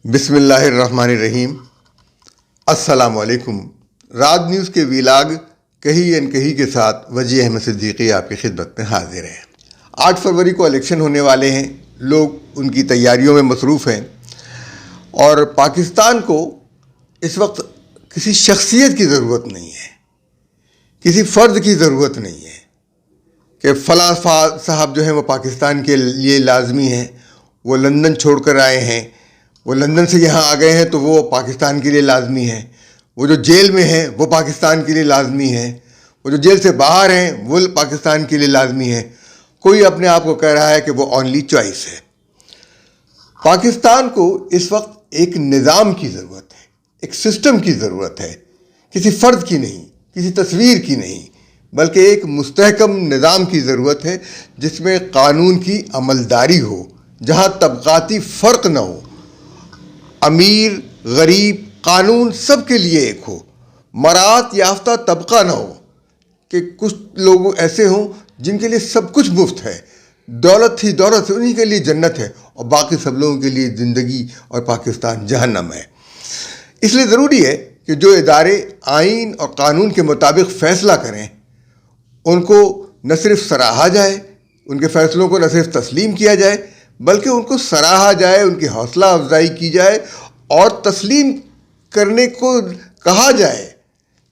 بسم اللہ الرحمن الرحیم۔ السلام علیکم۔ رات نیوز کے ویلاگ کہیں ان کہیں کے ساتھ وجیح احمد صدیقی آپ کی خدمت میں حاضر ہیں۔ 8 فروری کو الیکشن ہونے والے ہیں، لوگ ان کی تیاریوں میں مصروف ہیں، اور پاکستان کو اس وقت کسی شخصیت کی ضرورت نہیں ہے، کسی فرد کی ضرورت نہیں ہے کہ فلاں صاحب جو ہیں وہ پاکستان کے لیے لازمی ہیں، وہ لندن چھوڑ کر آئے ہیں، وہ لندن سے یہاں آ گئے ہیں تو وہ پاکستان کے لیے لازمی ہیں، وہ جو جیل میں ہیں وہ پاکستان کے لیے لازمی ہیں، وہ جو جیل سے باہر ہیں وہ پاکستان کے لیے لازمی ہیں۔ کوئی اپنے آپ کو کہہ رہا ہے کہ وہ اونلی چوائس ہے۔ پاکستان کو اس وقت ایک نظام کی ضرورت ہے، ایک سسٹم کی ضرورت ہے، کسی فرد کی نہیں، کسی تصویر کی نہیں، بلکہ ایک مستحکم نظام کی ضرورت ہے جس میں قانون کی عملداری ہو، جہاں طبقاتی فرق نہ ہو، امیر غریب قانون سب کے لیے ایک ہو، مراعات یافتہ طبقہ نہ ہو کہ کچھ لوگ ایسے ہوں جن کے لیے سب کچھ مفت ہے، دولت ہی دولت ہے، انہی کے لیے جنت ہے، اور باقی سب لوگوں کے لیے زندگی اور پاکستان جہنم ہے۔ اس لیے ضروری ہے کہ جو ادارے آئین اور قانون کے مطابق فیصلہ کریں ان کو نہ صرف سراہا جائے، ان کے فیصلوں کو نہ صرف تسلیم کیا جائے بلکہ ان کو سراہا جائے، ان کی حوصلہ افزائی کی جائے اور تسلیم کرنے کو کہا جائے۔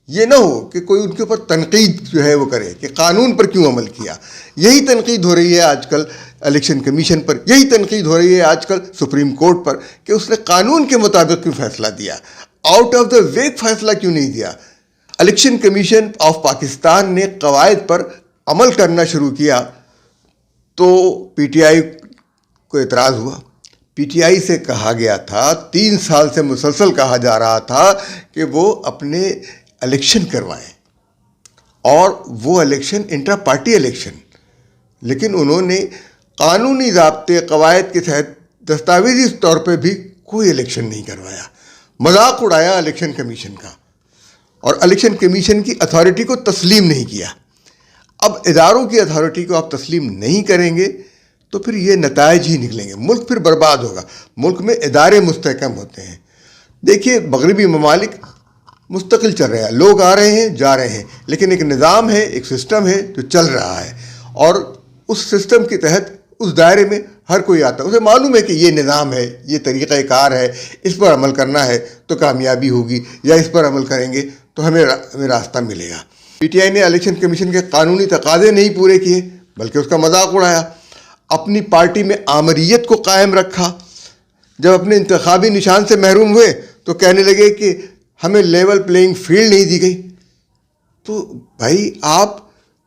یہ نہ ہو کہ کوئی ان کے اوپر تنقید جو ہے وہ کرے کہ قانون پر کیوں عمل کیا۔ یہی تنقید ہو رہی ہے آج کل الیکشن کمیشن پر، یہی تنقید ہو رہی ہے آج کل سپریم کورٹ پر کہ اس نے قانون کے مطابق کیوں فیصلہ دیا، آؤٹ آف دا وے فیصلہ کیوں نہیں دیا۔ الیکشن کمیشن آف پاکستان نے قواعد پر عمل کرنا شروع کیا تو پی ٹی آئی کو اعتراض ہوا۔ پی ٹی آئی سے کہا گیا تھا، 3 سال سے مسلسل کہا جا رہا تھا کہ وہ اپنے الیکشن کروائیں، اور وہ الیکشن انٹرا پارٹی الیکشن، لیکن انہوں نے قانونی ضابطے قواعد کے تحت دستاویزی طور پہ بھی کوئی الیکشن نہیں کروایا، مذاق اڑایا الیکشن کمیشن کا، اور الیکشن کمیشن کی اتھارٹی کو تسلیم نہیں کیا۔ اب اداروں کی اتھارٹی کو آپ تسلیم نہیں کریں گے تو پھر یہ نتائج ہی نکلیں گے، ملک پھر برباد ہوگا۔ ملک میں ادارے مستحکم ہوتے ہیں۔ دیکھیے مغربی ممالک مستقل چل رہے ہیں، لوگ آ رہے ہیں جا رہے ہیں، لیکن ایک نظام ہے، ایک سسٹم ہے جو چل رہا ہے، اور اس سسٹم کے تحت اس دائرے میں ہر کوئی آتا ہے، اسے معلوم ہے کہ یہ نظام ہے، یہ طریقہ کار ہے، اس پر عمل کرنا ہے تو کامیابی ہوگی، یا اس پر عمل کریں گے تو ہمیں راستہ ملے گا۔ پی ٹی آئی نے الیکشن کمیشن کے قانونی تقاضے نہیں پورے کیے بلکہ اس کا مذاق اڑایا، اپنی پارٹی میں آمریت کو قائم رکھا۔ جب اپنے انتخابی نشان سے محروم ہوئے تو کہنے لگے کہ ہمیں لیول پلینگ فیلڈ نہیں دی گئی۔ تو بھائی آپ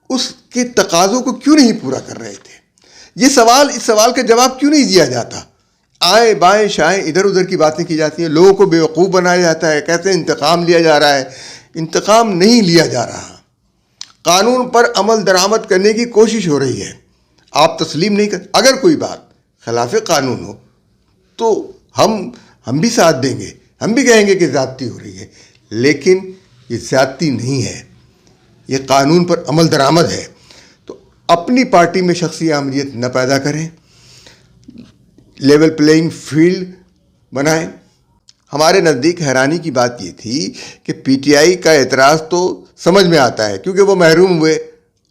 اس کے تقاضوں کو کیوں نہیں پورا کر رہے تھے؟ اس سوال کا جواب کیوں نہیں دیا جاتا؟ آئیں بائیں شائیں ادھر ادھر کی باتیں کی جاتی ہیں، لوگوں کو بیوقوف بنایا جاتا ہے، کہتے ہیں انتقام لیا جا رہا ہے۔ انتقام نہیں لیا جا رہا، قانون پر عمل درآمد کرنے کی کوشش ہو رہی ہے۔ آپ تسلیم نہیں کر، اگر کوئی بات خلاف قانون ہو تو ہم بھی ساتھ دیں گے، ہم بھی کہیں گے کہ زیادتی ہو رہی ہے، لیکن یہ زیادتی نہیں ہے، یہ قانون پر عمل درآمد ہے۔ تو اپنی پارٹی میں شخصی آمریت نہ پیدا کریں، لیول پلینگ فیلڈ بنائیں۔ ہمارے نزدیک حیرانی کی بات یہ تھی کہ پی ٹی آئی کا اعتراض تو سمجھ میں آتا ہے کیونکہ وہ محروم ہوئے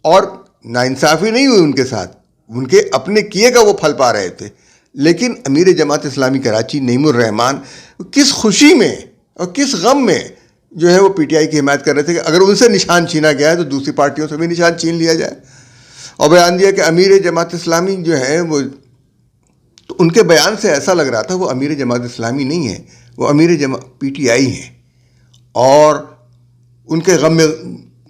اور ناانصافی نہیں ہوئی ان کے ساتھ، ان کے اپنے کیے کا وہ پھل پا رہے تھے، لیکن امیر جماعت اسلامی کراچی نعیم الرحمان کس خوشی میں اور کس غم میں جو ہے وہ پی ٹی آئی کی حمایت کر رہے تھے کہ اگر ان سے نشان چھینا گیا ہے تو دوسری پارٹیوں سے بھی نشان چھین لیا جائے، اور بیان دیا کہ امیر جماعت اسلامی جو ہے وہ، تو ان کے بیان سے ایسا لگ رہا تھا وہ امیر جماعت اسلامی نہیں ہے، وہ امیر پی ٹی آئی ہیں، اور ان کے غم میں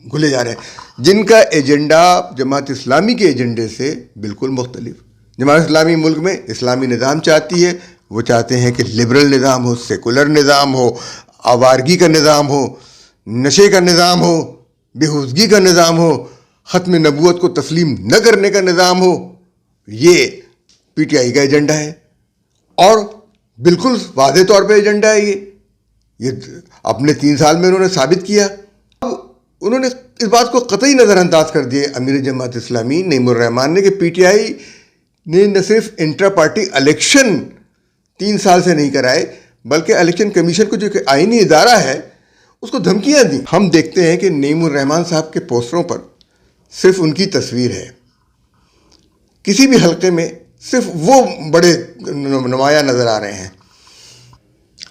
گھلے جا رہے ہیں، جن کا ایجنڈا جماعت اسلامی کے ایجنڈے سے بالکل مختلف۔ جماعت اسلامی ملک میں اسلامی نظام چاہتی ہے، وہ چاہتے ہیں کہ لبرل نظام ہو، سیکولر نظام ہو، آوارگی کا نظام ہو، نشے کا نظام ہو، بےہوشگی کا نظام ہو، ختم نبوت کو تسلیم نہ کرنے کا نظام ہو۔ یہ پی ٹی آئی کا ایجنڈا ہے، اور بالکل واضح طور پہ ایجنڈا ہے یہ اپنے 3 سال میں انہوں نے ثابت کیا۔ اب انہوں نے اس بات کو قطعی نظر انداز کر دیا امیر جماعت اسلامی نعیم الرحمان نے کہ پی ٹی آئی نے نہ صرف انٹرا پارٹی الیکشن 3 سال سے نہیں کرائے بلکہ الیکشن کمیشن کو جو کہ آئینی ادارہ ہے اس کو دھمکیاں دیں. ہم دیکھتے ہیں کہ نعیم الرحمن صاحب کے پوسٹروں پر صرف ان کی تصویر ہے. کسی بھی حلقے میں صرف وہ بڑے نمایاں نظر آ رہے ہیں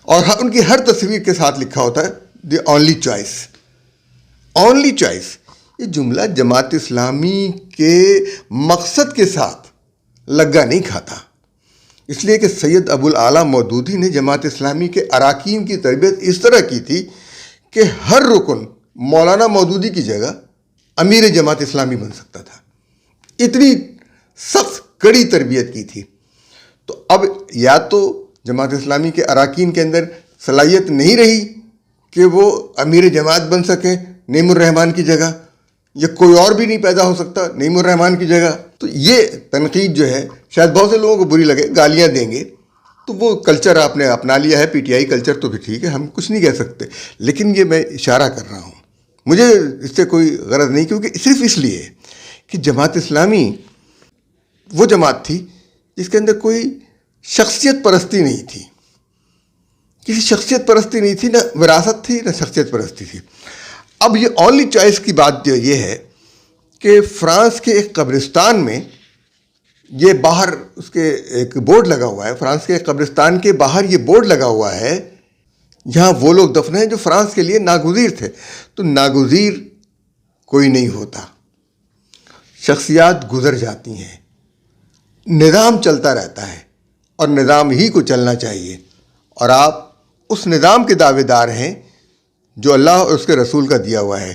اور ان کی ہر تصویر کے ساتھ لکھا ہوتا ہے the only choice. Only choice یہ جملہ جماعت اسلامی کے مقصد کے ساتھ لگا نہیں کھاتا، اس لیے کہ سید ابو الاعلیٰ مودودی نے جماعت اسلامی کے اراکین کی تربیت اس طرح کی تھی کہ ہر رکن مولانا مودودی کی جگہ امیر جماعت اسلامی بن سکتا تھا. اتنی سخت کڑی تربیت کی تھی. تو اب یا تو جماعت اسلامی کے اراکین کے اندر صلاحیت نہیں رہی کہ وہ امیر جماعت بن سکیں نعیم الرحمن کی جگہ، یا کوئی اور بھی نہیں پیدا ہو سکتا نعیم الرحمن کی جگہ. تو یہ تنقید جو ہے شاید بہت سے لوگوں کو بری لگے، گالیاں دیں گے، تو وہ کلچر آپ نے اپنا لیا ہے، پی ٹی آئی کلچر، تو بھی ٹھیک ہے، ہم کچھ نہیں کہہ سکتے. لیکن یہ میں اشارہ کر رہا ہوں، مجھے اس سے کوئی غرض نہیں، کیونکہ صرف اس لیے کہ جماعت اسلامی وہ جماعت تھی جس کے اندر کوئی شخصیت پرستی نہیں تھی. کسی شخصیت پرستی نہیں تھی، نہ وراثت تھی نہ شخصیت پرستی تھی. اب یہ اونلی چوائس کی بات جو یہ ہے کہ فرانس کے ایک قبرستان میں یہ باہر اس کے ایک بورڈ لگا ہوا ہے، فرانس کے ایک قبرستان کے باہر یہ بورڈ لگا ہوا ہے، یہاں وہ لوگ دفن ہیں جو فرانس کے لیے ناگزیر تھے. تو ناگزیر کوئی نہیں ہوتا، شخصیات گزر جاتی ہیں، نظام چلتا رہتا ہے اور نظام ہی کو چلنا چاہیے. اور آپ اس نظام کے دعوے دار ہیں جو اللہ اور اس کے رسول کا دیا ہوا ہے.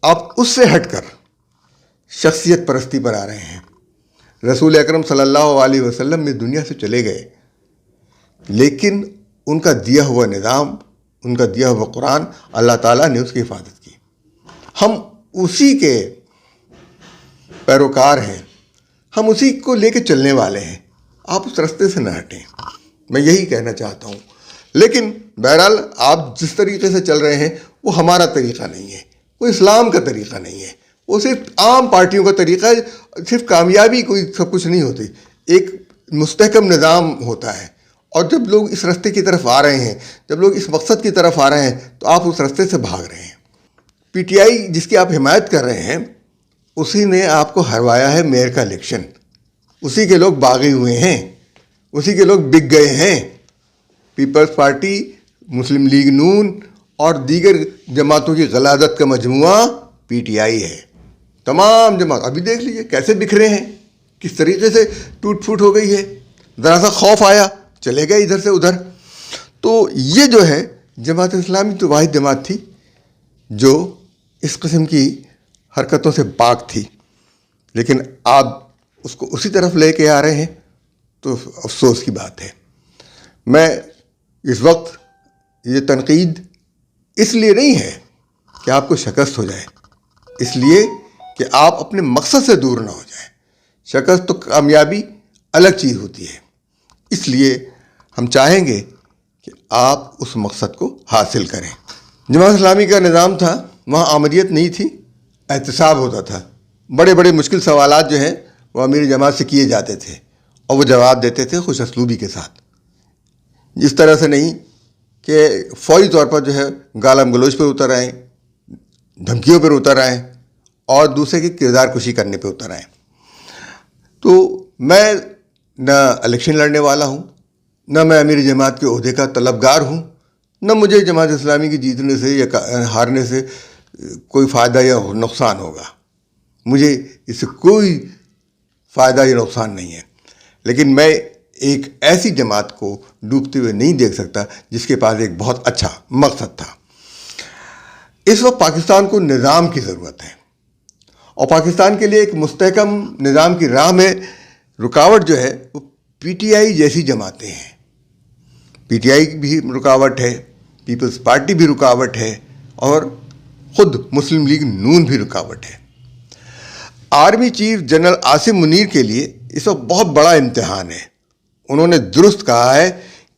آپ اس سے ہٹ کر شخصیت پرستی پر آ رہے ہیں. رسول اکرم صلی اللہ علیہ وسلم میں دنیا سے چلے گئے، لیکن ان کا دیا ہوا نظام، ان کا دیا ہوا قرآن، اللہ تعالیٰ نے اس کی حفاظت کی. ہم اسی کے پیروکار ہیں، ہم اسی کو لے کے چلنے والے ہیں. آپ اس راستے سے نہ ہٹیں، میں یہی کہنا چاہتا ہوں. لیکن بہرحال آپ جس طریقے سے چل رہے ہیں وہ ہمارا طریقہ نہیں ہے، وہ اسلام کا طریقہ نہیں ہے، وہ صرف عام پارٹیوں کا طریقہ ہے. صرف کامیابی کوئی سب کچھ نہیں ہوتی، ایک مستحکم نظام ہوتا ہے. اور جب لوگ اس راستے کی طرف آ رہے ہیں، جب لوگ اس مقصد کی طرف آ رہے ہیں، تو آپ اس راستے سے بھاگ رہے ہیں. پی ٹی آئی جس کی آپ حمایت کر رہے ہیں، اسی نے آپ کو ہروایا ہے میئر کا الیکشن. اسی کے لوگ باغی ہوئے ہیں، اسی کے لوگ بک گئے ہیں. پیپلز پارٹی، مسلم لیگ نون اور دیگر جماعتوں کی غلاظت کا مجموعہ پی ٹی آئی ہے. تمام جماعت ابھی دیکھ لیجیے کیسے بکھرے ہیں، کس طریقے سے ٹوٹ پھوٹ ہو گئی ہے. ذرا سا خوف آیا چلے گئے ادھر سے ادھر. تو یہ جو ہے جماعت اسلامی تو واحد جماعت تھی جو اس قسم کی حرکتوں سے پاک تھی. لیکن آپ اس کو اسی طرف لے کے آ رہے ہیں، تو افسوس کی بات ہے. میں اس وقت یہ تنقید اس لیے نہیں ہے کہ آپ کو شکست ہو جائے، اس لیے کہ آپ اپنے مقصد سے دور نہ ہو جائیں. شکست تو کامیابی الگ چیز ہوتی ہے. اس لیے ہم چاہیں گے کہ آپ اس مقصد کو حاصل کریں. جماعت اسلامی کا نظام تھا، وہاں آمریت نہیں تھی، احتساب ہوتا تھا. بڑے بڑے مشکل سوالات جو ہیں وہ امیر جماعت سے کیے جاتے تھے اور وہ جواب دیتے تھے خوش اسلوبی کے ساتھ. جس طرح سے نہیں کہ فوری طور پر جو ہے گالم گلوچ پہ اتر آئیں، دھمکیوں پر اتر آئیں اور دوسرے کی کردار کشی کرنے پہ اتر آئیں. تو میں نہ الیکشن لڑنے والا ہوں، نہ میں امیر جماعت کے عہدے کا طلبگار ہوں، نہ مجھے جماعت اسلامی کی جیتنے سے یا ہارنے سے کوئی فائدہ یا نقصان ہوگا. مجھے اس سے کوئی فائدہ یا نقصان نہیں ہے. لیکن میں ایک ایسی جماعت کو ڈوبتے ہوئے نہیں دیکھ سکتا جس کے پاس ایک بہت اچھا مقصد تھا. اس وقت پاکستان کو نظام کی ضرورت ہے، اور پاکستان کے لیے ایک مستحکم نظام کی راہ میں رکاوٹ جو ہے وہ پی ٹی آئی جیسی جماعتیں ہیں. پی ٹی آئی بھی رکاوٹ ہے، پیپلز پارٹی بھی رکاوٹ ہے، اور خود مسلم لیگ نون بھی رکاوٹ ہے. Army chief general Asim Munir کے لیے اس وقت بہت بڑا امتحان ہے. انہوں نے درست کہا ہے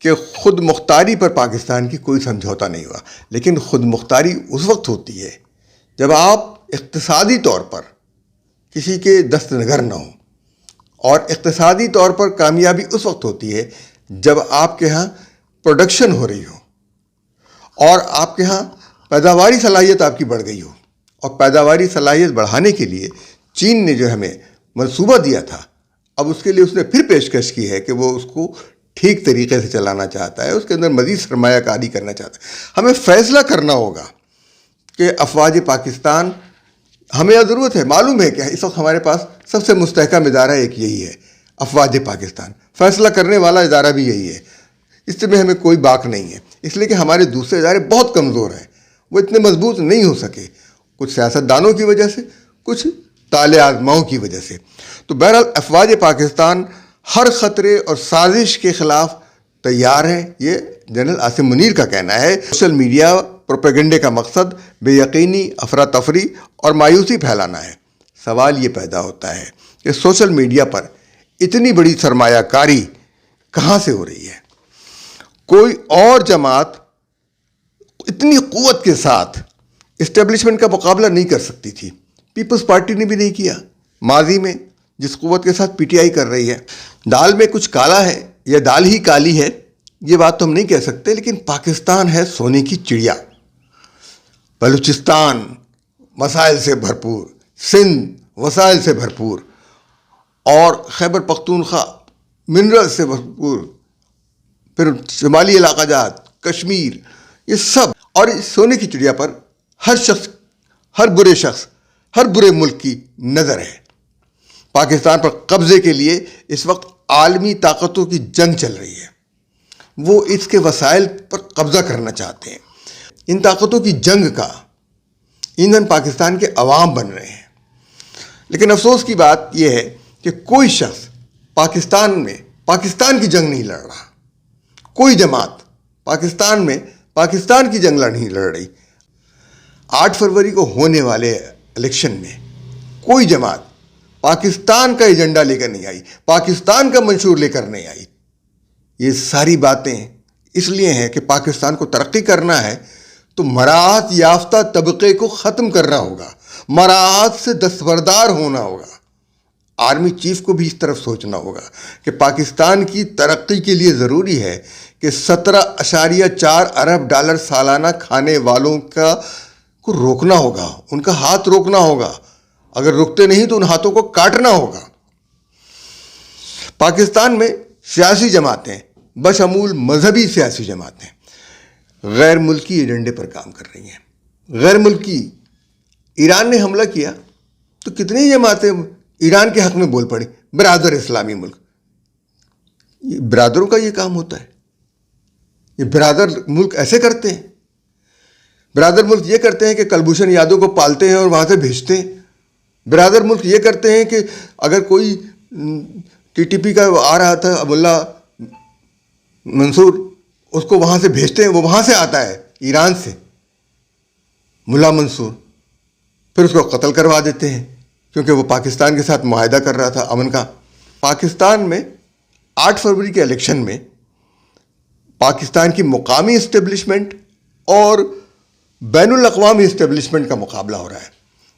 کہ خود مختاری پر پاکستان کی کوئی سمجھوتا نہیں ہوا. لیکن خود مختاری اس وقت ہوتی ہے جب آپ اقتصادی طور پر کسی کے دست نگر نہ ہوں، اور اقتصادی طور پر کامیابی اس وقت ہوتی ہے جب آپ کے ہاں پروڈکشن ہو رہی ہو اور آپ کے ہاں پیداواری صلاحیت آپ کی بڑھ گئی ہو، اور پیداواری صلاحیت بڑھانے کے لیے چین نے جو ہمیں منصوبہ دیا تھا، اب اس کے لیے اس نے پھر پیشکش کی ہے کہ وہ اس کو ٹھیک طریقے سے چلانا چاہتا ہے، اس کے اندر مزید سرمایہ کاری کرنا چاہتا ہے۔ ہمیں فیصلہ کرنا ہوگا کہ افواج پاکستان، ہمیں ضرورت ہے، معلوم ہے کہ اس وقت ہمارے پاس سب سے مستحکم ادارہ ایک یہی ہے، افواج پاکستان، فیصلہ کرنے والا ادارہ بھی یہی ہے، اس میں ہمیں کوئی باک نہیں ہے، اس لیے کہ ہمارے دوسرے ادارے بہت کمزور ہیں، وہ اتنے مضبوط نہیں ہو سکے، کچھ سیاستدانوں کی وجہ سے، کچھ طالع آزماؤں کی وجہ سے۔ تو بہرحال افواج پاکستان ہر خطرے اور سازش کے خلاف تیار ہیں، یہ جنرل عاصم منیر کا کہنا ہے۔ سوشل میڈیا پروپیگنڈے کا مقصد بے یقینی، افراتفری اور مایوسی پھیلانا ہے۔ سوال یہ پیدا ہوتا ہے کہ سوشل میڈیا پر اتنی بڑی سرمایہ کاری کہاں سے ہو رہی ہے؟ کوئی اور جماعت اتنی قوت کے ساتھ اسٹیبلشمنٹ کا مقابلہ نہیں کر سکتی تھی، پیپلز پارٹی نے بھی نہیں کیا ماضی میں، جس قوت کے ساتھ پی ٹی آئی کر رہی ہے۔ دال میں کچھ کالا ہے یا دال ہی کالی ہے، یہ بات تو ہم نہیں کہہ سکتے، لیکن پاکستان ہے سونے کی چڑیا۔ بلوچستان مسائل سے بھرپور، سندھ وسائل سے بھرپور، اور خیبر پختونخوا منرل سے بھرپور، پھر شمالی علاقہ جات، کشمیر، یہ سب، اور اس سونے کی چڑیا پر ہر شخص، ہر برے ملک کی نظر ہے۔ پاکستان پر قبضے کے لیے اس وقت عالمی طاقتوں کی جنگ چل رہی ہے، وہ اس کے وسائل پر قبضہ کرنا چاہتے ہیں۔ ان طاقتوں کی جنگ کا ایندھن پاکستان کے عوام بن رہے ہیں، لیکن افسوس کی بات یہ ہے کہ کوئی شخص پاکستان میں پاکستان کی جنگ نہیں لڑ رہا، کوئی جماعت پاکستان میں پاکستان کی جنگ نہیں لڑ رہی۔ 8 فروری کو ہونے والے الیکشن میں کوئی جماعت پاکستان کا ایجنڈا لے کر نہیں آئی، پاکستان کا منشور لے کر نہیں آئی۔ یہ ساری باتیں اس لیے ہیں کہ پاکستان کو ترقی کرنا ہے تو مراعات یافتہ طبقے کو ختم کرنا ہوگا، مراعات سے دستبردار ہونا ہوگا۔ آرمی چیف کو بھی اس طرف سوچنا ہوگا کہ پاکستان کی ترقی کے لیے ضروری ہے کہ 17.4 ارب ڈالر سالانہ کھانے والوں کو روکنا ہوگا، ان کا ہاتھ روکنا ہوگا، اگر رکتے نہیں تو ان ہاتھوں کو کاٹنا ہوگا۔ پاکستان میں سیاسی جماعتیں، بشمول مذہبی سیاسی جماعتیں، غیر ملکی ایجنڈے پر کام کر رہی ہیں۔ غیر ملکی، ایران نے حملہ کیا تو کتنی جماعتیں ایران کے حق میں بول پڑی، برادر اسلامی ملک۔ یہ برادروں کا یہ کام ہوتا ہے، یہ برادر ملک ایسے کرتے ہیں۔ برادر ملک یہ کرتے ہیں کہ کلبھوشن یادو کو پالتے ہیں اور وہاں سے بھیجتے ہیں۔ برادر ملک یہ کرتے ہیں کہ اگر کوئی ٹی ٹی پی کا آ رہا تھا ابواللہ منصور، اس کو وہاں سے بھیجتے ہیں، وہ وہاں سے آتا ہے ایران سے، ملا منصور، پھر اس کو قتل کروا دیتے ہیں کیونکہ وہ پاکستان کے ساتھ معاہدہ کر رہا تھا امن کا۔ پاکستان میں 8 فروری کے الیکشن میں پاکستان کی مقامی اسٹیبلشمنٹ اور بین الاقوامی اسٹیبلشمنٹ کا مقابلہ ہو رہا ہے۔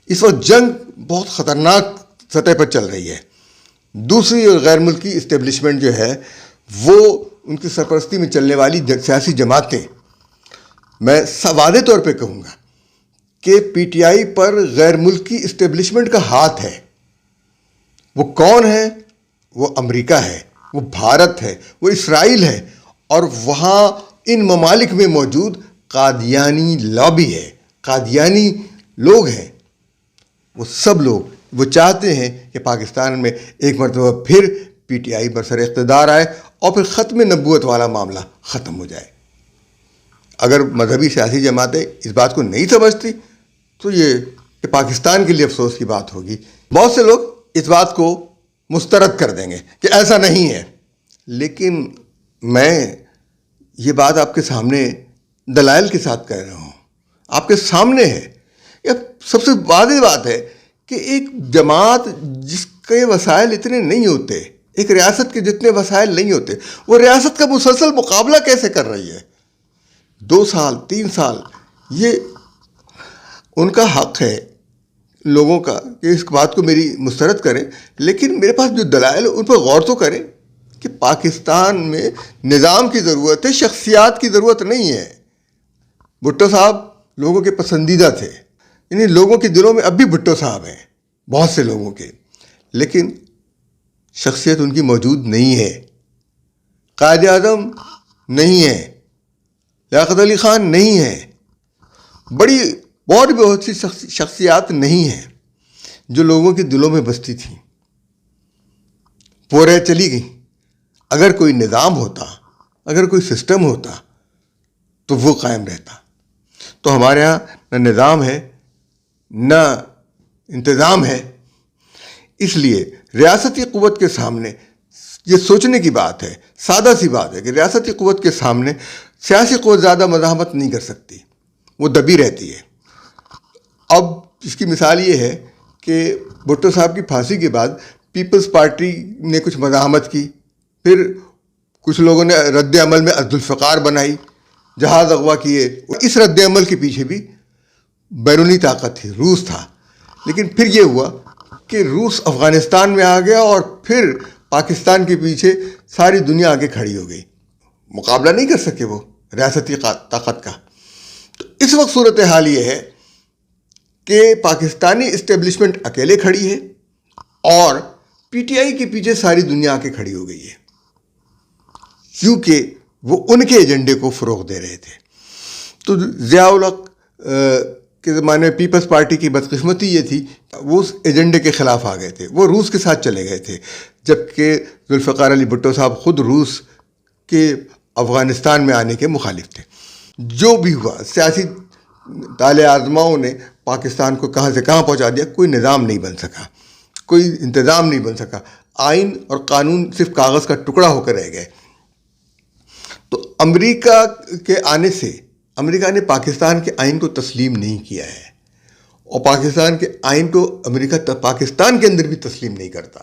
اس وقت جنگ بہت خطرناک سطح پر چل رہی ہے۔ دوسری غیر ملکی اسٹیبلشمنٹ جو ہے، وہ ان کی سرپرستی میں چلنے والی سیاسی جماعتیں، میں واضح طور پہ کہوں گا کہ پی ٹی آئی پر غیر ملکی اسٹیبلشمنٹ کا ہاتھ ہے۔ وہ کون ہے؟ وہ امریکہ ہے، وہ بھارت ہے، وہ اسرائیل ہے، اور وہاں ان ممالک میں موجود قادیانی لابی ہے، قادیانی لوگ ہیں۔ وہ سب لوگ وہ چاہتے ہیں کہ پاکستان میں ایک مرتبہ پھر پی ٹی آئی برسر اقتدار آئے اور پھر ختم نبوت والا معاملہ ختم ہو جائے۔ اگر مذہبی سیاسی جماعتیں اس بات کو نہیں سمجھتی تو یہ کہ پاکستان کے لیے افسوس کی بات ہوگی۔ بہت سے لوگ اس بات کو مسترد کر دیں گے کہ ایسا نہیں ہے، لیکن میں یہ بات آپ کے سامنے دلائل کے ساتھ کہہ رہا ہوں، آپ کے سامنے ہے۔ یہ سب سے واضح بات ہے کہ ایک جماعت جس کے وسائل اتنے نہیں ہوتے، ایک ریاست کے جتنے وسائل نہیں ہوتے، وہ ریاست کا مسلسل مقابلہ کیسے کر رہی ہے؟ 2 سال 3 سال، یہ ان کا حق ہے لوگوں کا کہ اس بات کو میری مسترد کریں، لیکن میرے پاس جو دلائل ان پر غور تو کریں کہ پاکستان میں نظام کی ضرورت ہے، شخصیات کی ضرورت نہیں ہے۔ بھٹو صاحب لوگوں کے پسندیدہ تھے، یعنی لوگوں کے دلوں میں اب بھی بھٹو صاحب ہیں، بہت سے لوگوں کے، لیکن شخصیت ان کی موجود نہیں ہے۔ قائد اعظم نہیں ہے، لیاقت علی خان نہیں ہے، بہت سی شخصیات نہیں ہیں جو لوگوں کے دلوں میں بستی تھیں، پورے چلی گئی۔ اگر کوئی نظام ہوتا، اگر کوئی سسٹم ہوتا تو وہ قائم رہتا۔ تو ہمارے ہاں نہ نظام ہے نہ انتظام ہے، اس لیے ریاستی قوت کے سامنے یہ سوچنے کی بات ہے، سادہ سی بات ہے کہ ریاستی قوت کے سامنے سیاسی قوت زیادہ مزاحمت نہیں کر سکتی، وہ دبی رہتی ہے۔ اب اس کی مثال یہ ہے کہ بھٹو صاحب کی پھانسی کے بعد پیپلز پارٹی نے کچھ مزاحمت کی، پھر کچھ لوگوں نے رد عمل میں عبدالفقار بنائی، جہاز اغوا کیے۔ اس رد عمل کے پیچھے بھی بیرونی طاقت تھی، روس تھا، لیکن پھر یہ ہوا کہ روس افغانستان میں آ گیا اور پھر پاکستان کے پیچھے ساری دنیا آگے کھڑی ہو گئی، مقابلہ نہیں کر سکے وہ ریاستی طاقت کا۔ تو اس وقت صورتحال یہ ہے کہ پاکستانی اسٹیبلشمنٹ اکیلے کھڑی ہے اور پی ٹی آئی کے پیچھے ساری دنیا آ کے کھڑی ہو گئی ہے، کیونکہ وہ ان کے ایجنڈے کو فروغ دے رہے تھے۔ تو ضیاء الحق کے زمانے میں پیپلز پارٹی کی بدقسمتی یہ تھی، وہ اس ایجنڈے کے خلاف آ گئے تھے، وہ روس کے ساتھ چلے گئے تھے، جبکہ ذوالفقار علی بھٹو صاحب خود روس کے افغانستان میں آنے کے مخالف تھے۔ جو بھی ہوا، سیاسی طالع آزماؤں نے پاکستان کو کہاں سے کہاں پہنچا دیا، کوئی نظام نہیں بن سکا، کوئی انتظام نہیں بن سکا، آئین اور قانون صرف کاغذ کا ٹکڑا ہو کر رہ گئے۔ تو امریکہ کے آنے سے امریکہ نے پاکستان کے آئین کو تسلیم نہیں کیا ہے، اور پاکستان کے آئین کو امریکہ پاکستان کے اندر بھی تسلیم نہیں کرتا۔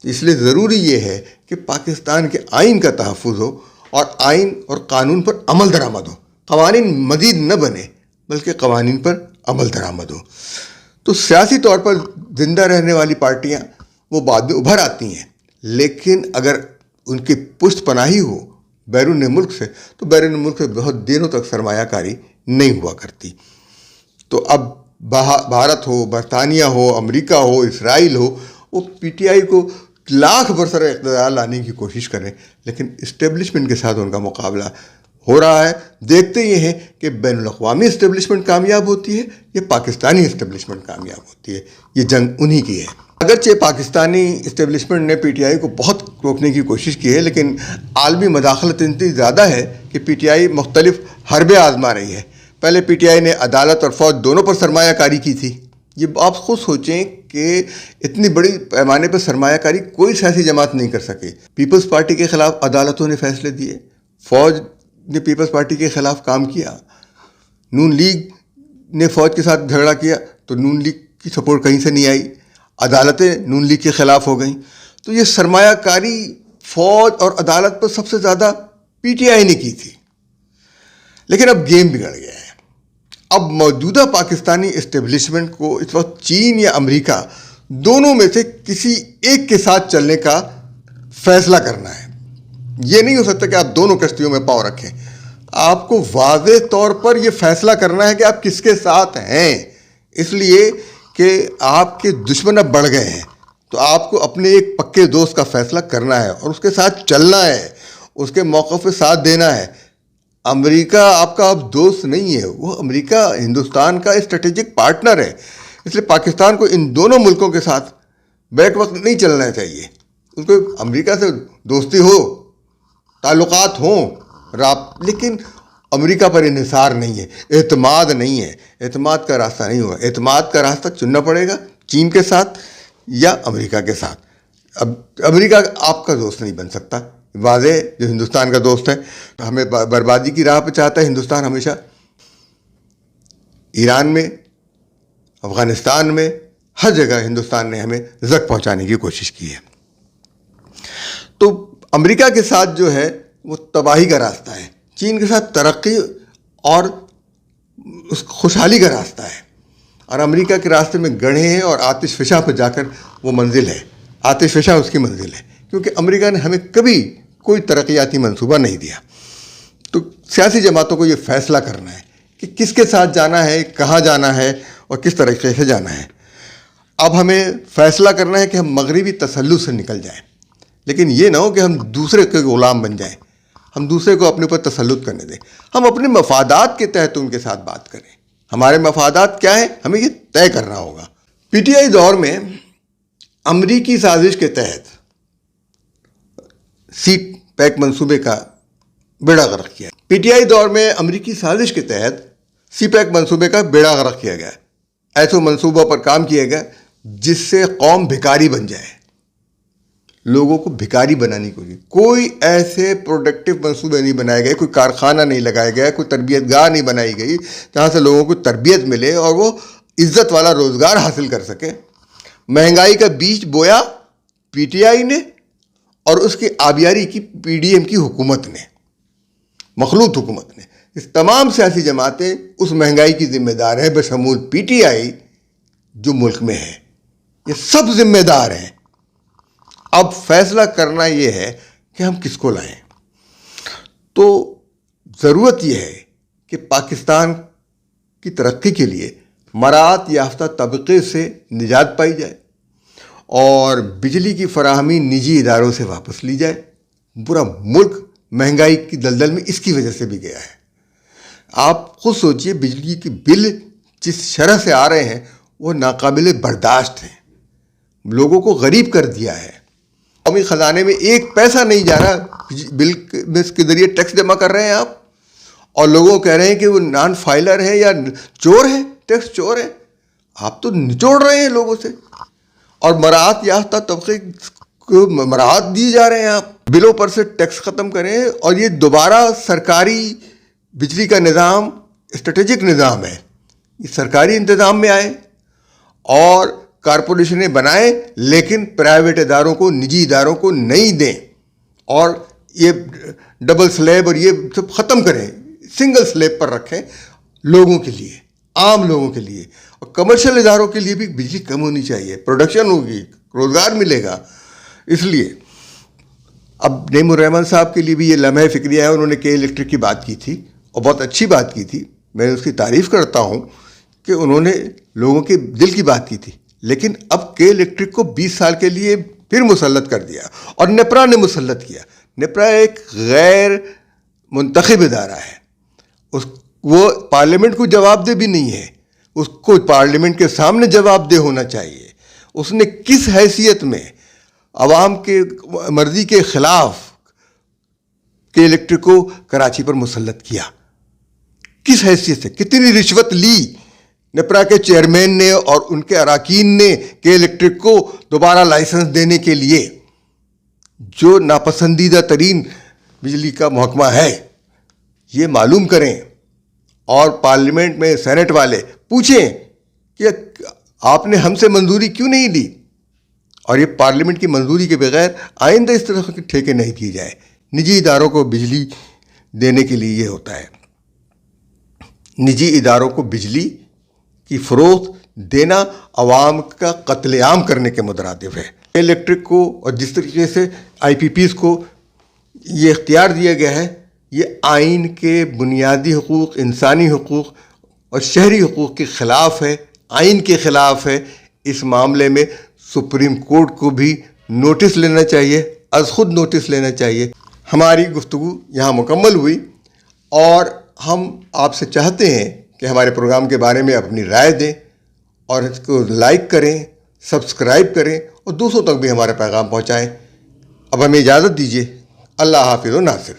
تو اس لیے ضروری یہ ہے کہ پاکستان کے آئین کا تحفظ ہو اور آئین اور قانون پر عمل درآمد ہو، قوانین مزید نہ بنے بلکہ قوانین پر عمل درآمد ہو۔ تو سیاسی طور پر زندہ رہنے والی پارٹیاں وہ بعد میں ابھر آتی ہیں، لیکن اگر ان کی پشت پناہی ہو بیرون ملک سے، تو بیرون ملک سے بہت دنوں تک سرمایہ کاری نہیں ہوا کرتی۔ تو اب بھارت ہو، برطانیہ ہو، امریکہ ہو، اسرائیل ہو، وہ پی ٹی آئی کو لاکھ برسر اقتدار لانے کی کوشش کریں، لیکن اسٹیبلشمنٹ کے ساتھ ان کا مقابلہ ہو رہا ہے۔ دیکھتے یہ ہیں کہ بین الاقوامی اسٹیبلشمنٹ کامیاب ہوتی ہے یا پاکستانی اسٹیبلشمنٹ کامیاب ہوتی ہے، یہ جنگ انہی کی ہے۔ اگرچہ پاکستانی اسٹیبلشمنٹ نے پی ٹی آئی کو بہت روکنے کی کوشش کی ہے، لیکن عالمی مداخلت اتنی زیادہ ہے کہ پی ٹی آئی مختلف حربے آزما رہی ہے۔ پہلے پی ٹی آئی نے عدالت اور فوج دونوں پر سرمایہ کاری کی تھی۔ یہ آپ خود سوچیں کہ اتنی بڑی پیمانے پر سرمایہ کاری کوئی سیاسی جماعت نہیں کر سکے۔ پیپلز پارٹی کے خلاف عدالتوں نے فیصلے دیے، فوج نے پیپلز پارٹی کے خلاف کام کیا، نون لیگ نے فوج کے ساتھ جھگڑا کیا تو نون لیگ کی سپورٹ کہیں سے نہیں آئی، عدالتیں نون لیگ کے خلاف ہو گئیں۔ تو یہ سرمایہ کاری فوج اور عدالت پر سب سے زیادہ پی ٹی آئی نے کی تھی، لیکن اب گیم بگڑ گیا ہے۔ اب موجودہ پاکستانی اسٹیبلشمنٹ کو اس وقت چین یا امریکہ دونوں میں سے کسی ایک کے ساتھ چلنے کا فیصلہ کرنا ہے۔ یہ نہیں ہو سکتا کہ آپ دونوں کشتیوں میں پاؤں رکھیں، آپ کو واضح طور پر یہ فیصلہ کرنا ہے کہ آپ کس کے ساتھ ہیں، اس لیے کہ آپ کے دشمن اب بڑھ گئے ہیں، تو آپ کو اپنے ایک پکے دوست کا فیصلہ کرنا ہے اور اس کے ساتھ چلنا ہے، اس کے موقف پہ ساتھ دینا ہے۔ امریکہ آپ کا اب دوست نہیں ہے، وہ امریکہ ہندوستان کا اسٹریٹجک پارٹنر ہے، اس لیے پاکستان کو ان دونوں ملکوں کے ساتھ بیک وقت نہیں چلنا چاہیے۔ اس کو امریکہ سے دوستی ہو، تعلقات ہوں، لیکن امریکہ پر انحصار نہیں ہے، اعتماد نہیں ہے، اعتماد کا راستہ نہیں ہوا۔ اعتماد کا راستہ چننا پڑے گا چین کے ساتھ یا امریکہ کے ساتھ۔ اب امریکہ آپ کا دوست نہیں بن سکتا، واضح جو ہندوستان کا دوست ہے، ہمیں بربادی کی راہ پہ چاہتا ہے ہندوستان ہمیشہ۔ ایران میں، افغانستان میں، ہر جگہ ہندوستان نے ہمیں زخم پہنچانے کی کوشش کی ہے۔ تو امریکہ کے ساتھ جو ہے وہ تباہی کا راستہ ہے، چین کے ساتھ ترقی اور اس خوشحالی کا راستہ ہے، اور امریکہ کے راستے میں گڑھے ہیں اور آتش فشاں پہ جا کر وہ منزل ہے، آتش فشاں اس کی منزل ہے، کیونکہ امریکہ نے ہمیں کبھی کوئی ترقیاتی منصوبہ نہیں دیا. تو سیاسی جماعتوں کو یہ فیصلہ کرنا ہے کہ کس کے ساتھ جانا ہے, کہاں جانا ہے اور کس طریقے سے جانا ہے. اب ہمیں فیصلہ کرنا ہے کہ ہم مغربی تسلط سے نکل جائیں, لیکن یہ نہ ہو کہ ہم دوسرے کے غلام بن جائیں, ہم دوسرے کو اپنے اوپر تسلط کرنے دیں. ہم اپنے مفادات کے تحت ان کے ساتھ بات کریں. ہمارے مفادات کیا ہیں, ہمیں یہ طے کرنا ہوگا. پی ٹی آئی دور میں امریکی سازش کے تحت سی پیک منصوبے کا بیڑا غرق کیا. پی ٹی آئی دور میں امریکی سازش کے تحت سی پیک منصوبے کا بیڑا غرق کیا گیا. ایسے منصوبوں پر کام کیا گیا جس سے قوم بھکاری بن جائے, لوگوں کو بھکاری بنانے کو نہیں. کوئی ایسے پروڈکٹیو منصوبے نہیں بنائے گئے, کوئی کارخانہ نہیں لگایا گیا, کوئی تربیت گاہ نہیں بنائی گئی جہاں سے لوگوں کو تربیت ملے اور وہ عزت والا روزگار حاصل کر سکے. مہنگائی کا بیج بویا پی ٹی آئی نے اور اس کی آبیاری کی پی ڈی ایم کی حکومت نے, مخلوط حکومت نے. اس تمام سیاسی جماعتیں اس مہنگائی کی ذمہ دار ہیں بشمول پی ٹی آئی جو ملک میں ہے. یہ سب ذمہ دار ہیں. اب فیصلہ کرنا یہ ہے کہ ہم کس کو لائیں. تو ضرورت یہ ہے کہ پاکستان کی ترقی کے لیے مراعات یافتہ طبقے سے نجات پائی جائے اور بجلی کی فراہمی نجی اداروں سے واپس لی جائے. پورا ملک مہنگائی کی دلدل میں اس کی وجہ سے بھی گیا ہے. آپ خود سوچئے, بجلی کے بل جس شرح سے آ رہے ہیں وہ ناقابل برداشت ہیں. لوگوں کو غریب کر دیا ہے. قومی خزانے میں ایک پیسہ نہیں جا رہا. بل کے ذریعے ٹیکس جمع کر رہے ہیں آپ, اور لوگوں کو کہہ رہے ہیں کہ وہ نان فائلر ہیں یا چور ہیں, ٹیکس چور ہیں. آپ تو نچوڑ رہے ہیں لوگوں سے, اور مراعات یافتہ طبقے کو مراعات دی جا رہے ہیں. آپ بلوں پر سے ٹیکس ختم کریں اور یہ دوبارہ سرکاری بجلی کا نظام اسٹریٹجک نظام ہے, یہ سرکاری انتظام میں آئے اور کارپوریشنیں بنائیں, لیکن پرائیویٹ اداروں کو, نجی اداروں کو نہیں دیں, اور یہ ڈبل سلیب اور یہ سب ختم کریں, سنگل سلیب پر رکھیں لوگوں کے لیے, عام لوگوں کے لیے. اور کمرشل اداروں کے لیے بھی بجلی کم ہونی چاہیے, پروڈکشن ہوگی, روزگار ملے گا. اس لیے اب نعیم الرحمن صاحب کے لیے بھی یہ لمحہ فکریہ ہے. انہوں نے کے الیکٹرک کی بات کی تھی اور بہت اچھی بات کی تھی, میں اس کی تعریف کرتا ہوں کہ انہوں نے لوگوں کے دل کی بات کی تھی. لیکن اب کے الیکٹرک کو 20 سال کے لیے پھر مسلط کر دیا اور نیپرا نے مسلط کیا. نیپرا ایک غیر منتخب ادارہ ہے, وہ پارلیمنٹ کو جواب دہ بھی نہیں ہے. اس کو پارلیمنٹ کے سامنے جواب دہ ہونا چاہیے. اس نے کس حیثیت میں عوام کے مرضی کے خلاف کے الیکٹرک کو کراچی پر مسلط کیا, کس حیثیت سے, کتنی رشوت لی نیپرا کے چیئرمین نے اور ان کے اراکین نے کے الیکٹرک کو دوبارہ لائسنس دینے کے لیے, جو ناپسندیدہ ترین بجلی کا محکمہ ہے. یہ معلوم کریں اور پارلیمنٹ میں سینٹ والے پوچھیں کہ آپ نے ہم سے منظوری کیوں نہیں لی, اور یہ پارلیمنٹ کی منظوری کے بغیر آئندہ اس طرح کے ٹھیکے نہیں کیے جائے. نجی اداروں کو بجلی دینے کے لیے یہ ہوتا ہے, نجی اداروں کو بجلی کی فروخت دینا عوام کا قتل عام کرنے کے مترادف ہے. الیکٹرک کو اور جس طریقے سے آئی پی پیز کو یہ اختیار دیا گیا ہے, یہ آئین کے بنیادی حقوق, انسانی حقوق اور شہری حقوق کے خلاف ہے, آئین کے خلاف ہے. اس معاملے میں سپریم کورٹ کو بھی نوٹس لینا چاہیے, از خود نوٹس لینا چاہیے. ہماری گفتگو یہاں مکمل ہوئی اور ہم آپ سے چاہتے ہیں کہ ہمارے پروگرام کے بارے میں اپنی رائے دیں اور اس کو لائک کریں, سبسکرائب کریں اور دوسروں تک بھی ہمارا پیغام پہنچائیں. اب ہمیں اجازت دیجیے. اللہ حافظ و ناصر.